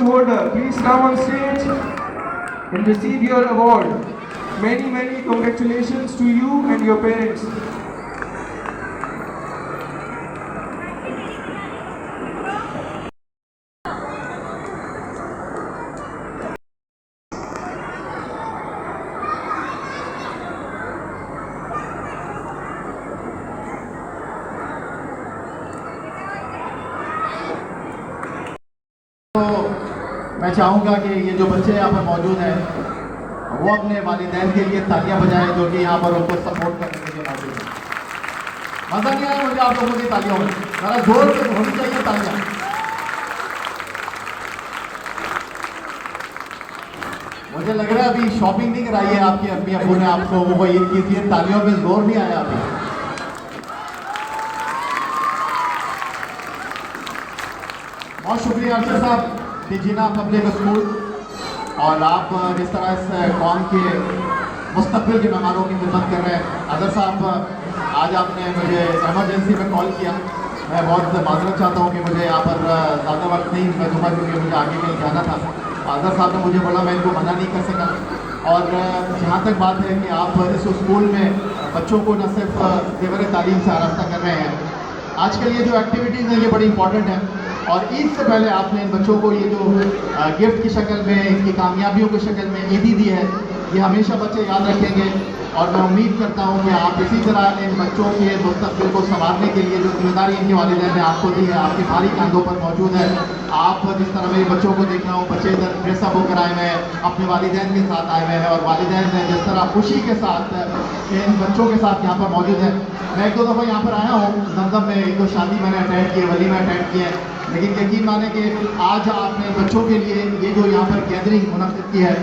position holder, please come on stage and receive your award. Many congratulations to you and your parents. तो मैं चाहूँगा कि ये जो बच्चे यहाँ पर मौजूद हैं वो अपने वालिदैन के लिए तालियां बजाएं जो कि यहाँ पर उनको सपोर्ट करने के लिए मौजूद हैं। मज़ा नहीं आया मुझे आप लोगों की तालियों में, ज़रा जोर से होनी चाहिए तालियां। मुझे लग रहा है अभी शॉपिंग नहीं कराई है आपकी अम्मी अब्बू ने आपको, वो ईद की थी, तालियों में जोर नहीं आया अभी। बहुत शुक्रिया अरशद साहब कि जीना पब्लिक स्कूल और आप जिस तरह इस कौम के मुस्तकबिल के मेहमानों की खिदमत कर रहे हैं। अदर साहब आज आपने मुझे एमरजेंसी में कॉल किया, मैं बहुत माजरत चाहता हूँ कि मुझे यहाँ पर ज़्यादा वक्त नहीं मैं दूंगा क्योंकि मुझे आगे कहीं जाना था। अदर साहब ने मुझे बोला, मैं इनको मना नहीं कर सका। और जहाँ तक बात है कि आप इस स्कूल में बच्चों को न सिर्फ ज़ेवर तालीम से आरास्ता कर रहे हैं, आजकल ये जो एक्टिविटीज़ हैं ये बड़ी इंपॉर्टेंट हैं। और ईद से पहले आपने इन बच्चों को ये जो गिफ्ट की शक्ल में, इनकी कामयाबियों की शक्ल में ईदी दी है, ये हमेशा बच्चे याद रखेंगे। और मैं उम्मीद करता हूँ कि आप इसी तरह इन बच्चों के मुस्तकबिल को संवारने के लिए जो जिम्मेदारी इनके वालिदैन ने आपको दी है, आपकी भारी कंधों पर मौजूद है। आप जिस तरह मेरे बच्चों को देख रहा हूँ, बच्चे इधर ड्रेसअप होकर आए हुए हैं, अपने वालिदैन के साथ आए हुए हैं और वालिदैन ने जिस तरह खुशी के साथ इन बच्चों के साथ यहाँ पर मौजूद है। मैं एक दो दफ़ा यहाँ पर आया हूँ, जमजम में एक दो शादी मैंने अटेंड की है, वलीमा अटेंड किए हैं, लेकिन यकीन माने कि आज आपने बच्चों के लिए ये जो यहाँ पर गैदरिंग मुनक़्क़िद की है,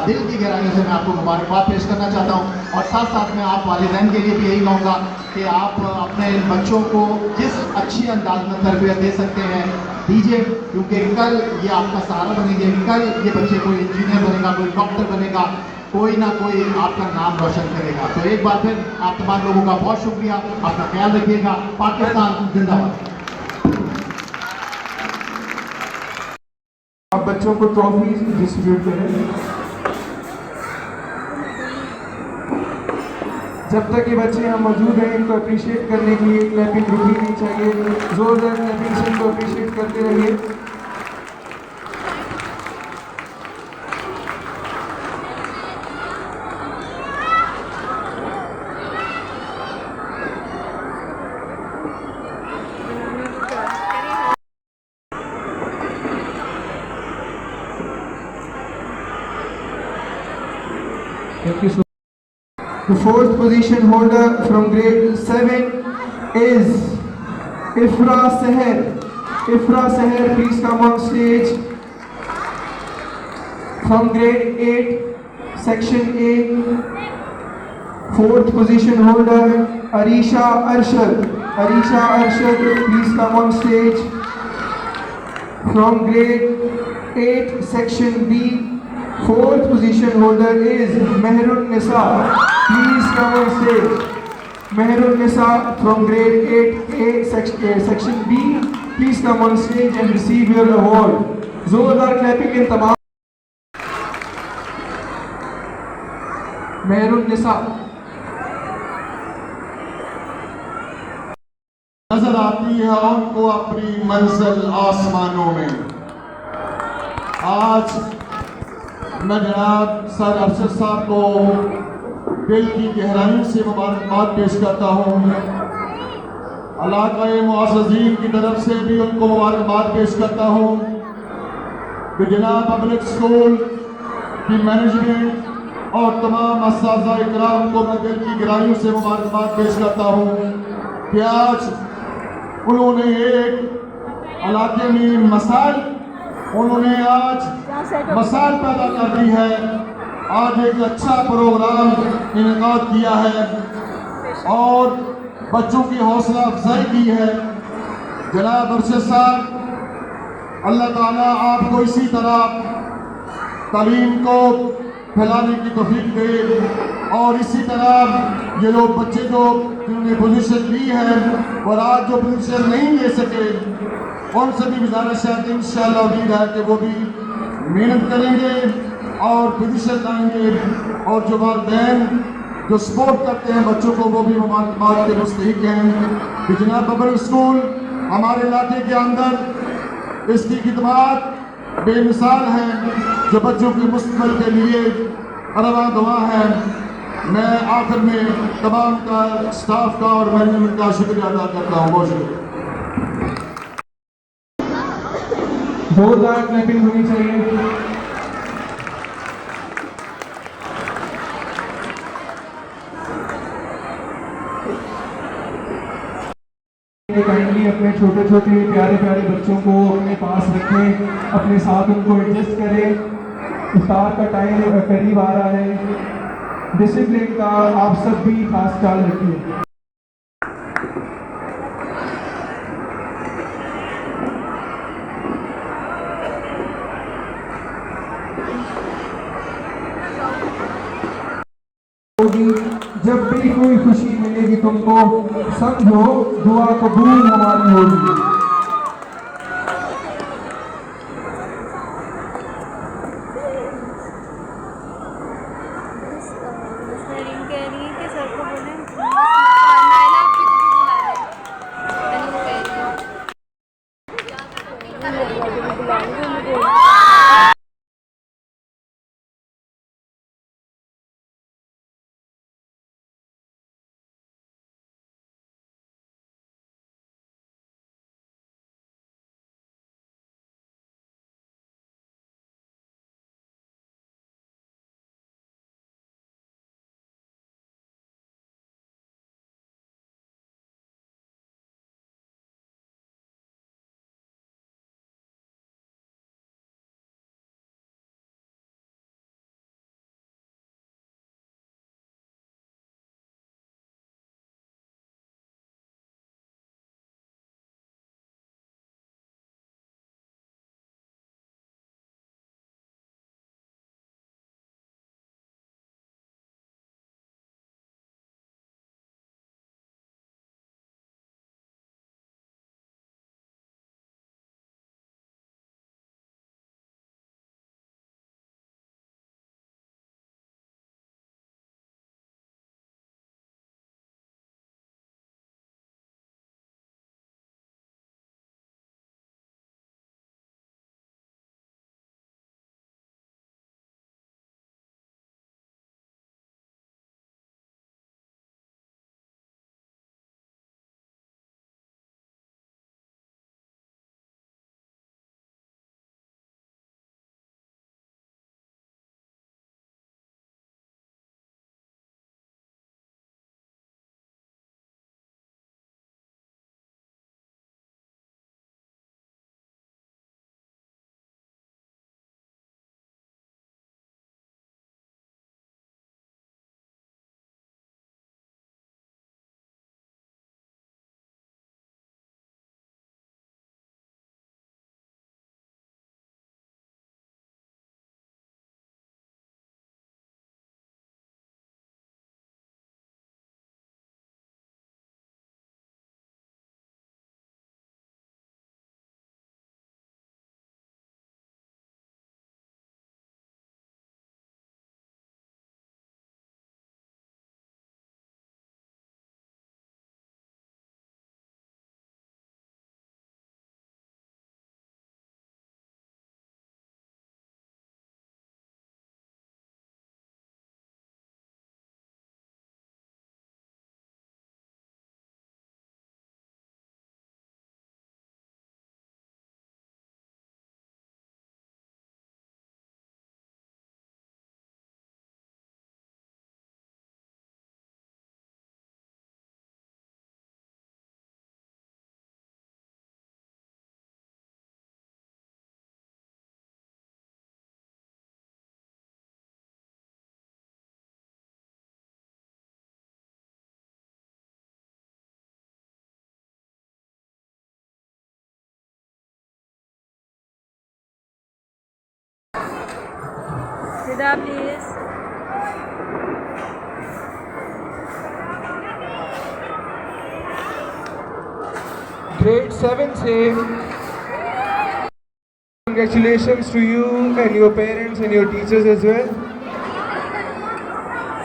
दिल की गहराइयों से मैं आपको मुबारकबाद पेश करना चाहता हूँ। और साथ साथ मैं आप वालिदैन के लिए भी यही कहूँगा कि आप अपने इन बच्चों को जिस अच्छी अंदाज में तरबियत दे सकते हैं दीजिए, क्योंकि कल ये आपका सहारा बनेंगे। कल ये बच्चे कोई इंजीनियर बनेगा, कोई डॉक्टर बनेगा, कोई ना कोई आपका नाम रोशन करेगा। तो एक बार फिर आप तमाम लोगों का बहुत शुक्रिया, अपना ख्याल रखिएगा। पाकिस्तान जिंदाबाद। आप बच्चों को ट्रॉफी डिस्ट्रीब्यूट करें। जब तक ये बच्चे यहाँ मौजूद हैं, इनको अप्रिशिएट करने के लिए क्लैपिंग रुकनी नहीं चाहिए, जोरदार क्लैपिंग से इनको अप्रिशिएट करते रहिए। Thank you so much. The fourth position holder from grade 7 is Ifra Seher. Ifra Seher, please come on stage. From grade 8, section A. Fourth position holder Arisha Arshad. Arisha Arshad, please come on stage. From grade 8, section B. Fourth position holder is Mehrun Nisa. Please come on stage. Mehrun Nisa from grade 8A section B. Please come on stage and receive your award. जोरदार clapping इन तमाम। Maroon निसा नजर आती है उनको अपनी मंजिल आसमानों में। आज मैं जनाब सर अरशद साहब को दिल की गहराई से मुबारकबाद पेश करता हूँ। इलाक़ाए मुअज़्ज़ज़ीन की तरफ से भी उनको मुबारकबाद पेश करता हूँ कि जनाब पब्लिक स्कूल की मैनेजमेंट और तमाम असातिज़ा इकराम को मैं दिल की गहराइयों से मुबारकबाद पेश करता हूँ कि आज उन्होंने एक इलाके में उन्होंने आज मसाल पैदा कर दी है। आज एक अच्छा प्रोग्राम इनेकाद किया है और बच्चों की हौसला अफजाई की है। जनाब अरशद साहब, अल्लाह ताला आपको इसी तरह तालीम को फैलाने की तौफीक दे और इसी तरह ये लोग बच्चे जो जिन्होंने पोजीशन ली है और आज जो पोजीशन नहीं ले सके उनसे भी गुजारिश है कि इंशाअल्लाह उम्मीद है कि वो भी मेहनत करेंगे और विदिशा लाएंगे, और जो वालिदैन जो सपोर्ट करते हैं बच्चों को वो भी मुबारकबाद के मुस्तहिक हैं कि जनाब पब्लिक स्कूल हमारे इलाके के अंदर इसकी खिदमत बेमिसाल है जो बच्चों के मुस्तकबिल के लिए रवा दुआ है। मैं आखिर में तमाम का स्टाफ का और मैनेजमेंट का शुक्रिया अदा करता हूँ। बहुत शुक्रिया। जोरदार क्लैपिंग होनी चाहिए। काइंडली अपने छोटे छोटे प्यारे प्यारे बच्चों को अपने पास रखें, अपने साथ उनको एडजस्ट करें। इफ्तार का टाइम करीब आ रहा है, डिसिप्लिन का आप सब भी खास ख्याल रखिए। जब भी कोई खुशी मिलेगी तुमको, समझो दुआ कबूल हमारी होगी। कह रही है कि सर को बोले नायला आपकी को भी बुला रहे हैं। वो कह रही है विदा प्लीज। ग्रेड 7 से congratulations to you and your parents and your teachers as well.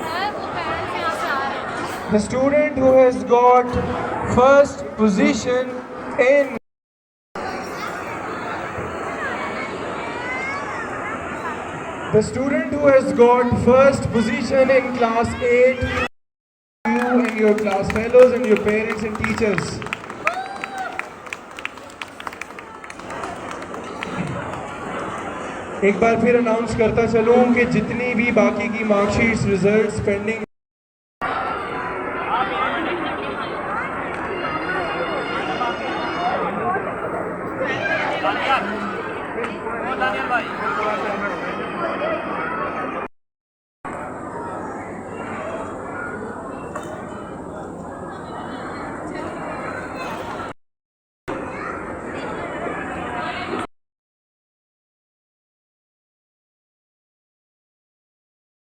Sir वो पेरेंट्स यहाँ से आ रहे हैं The student who has got first position in the student who has got first position in class 8, you and your class fellows and your parents and teachers. एक बार फिर announce करता चलूं कि जितनी भी बाकी की मार्कशीट्स रिजल्ट्स पेंडिंग Daniel भाई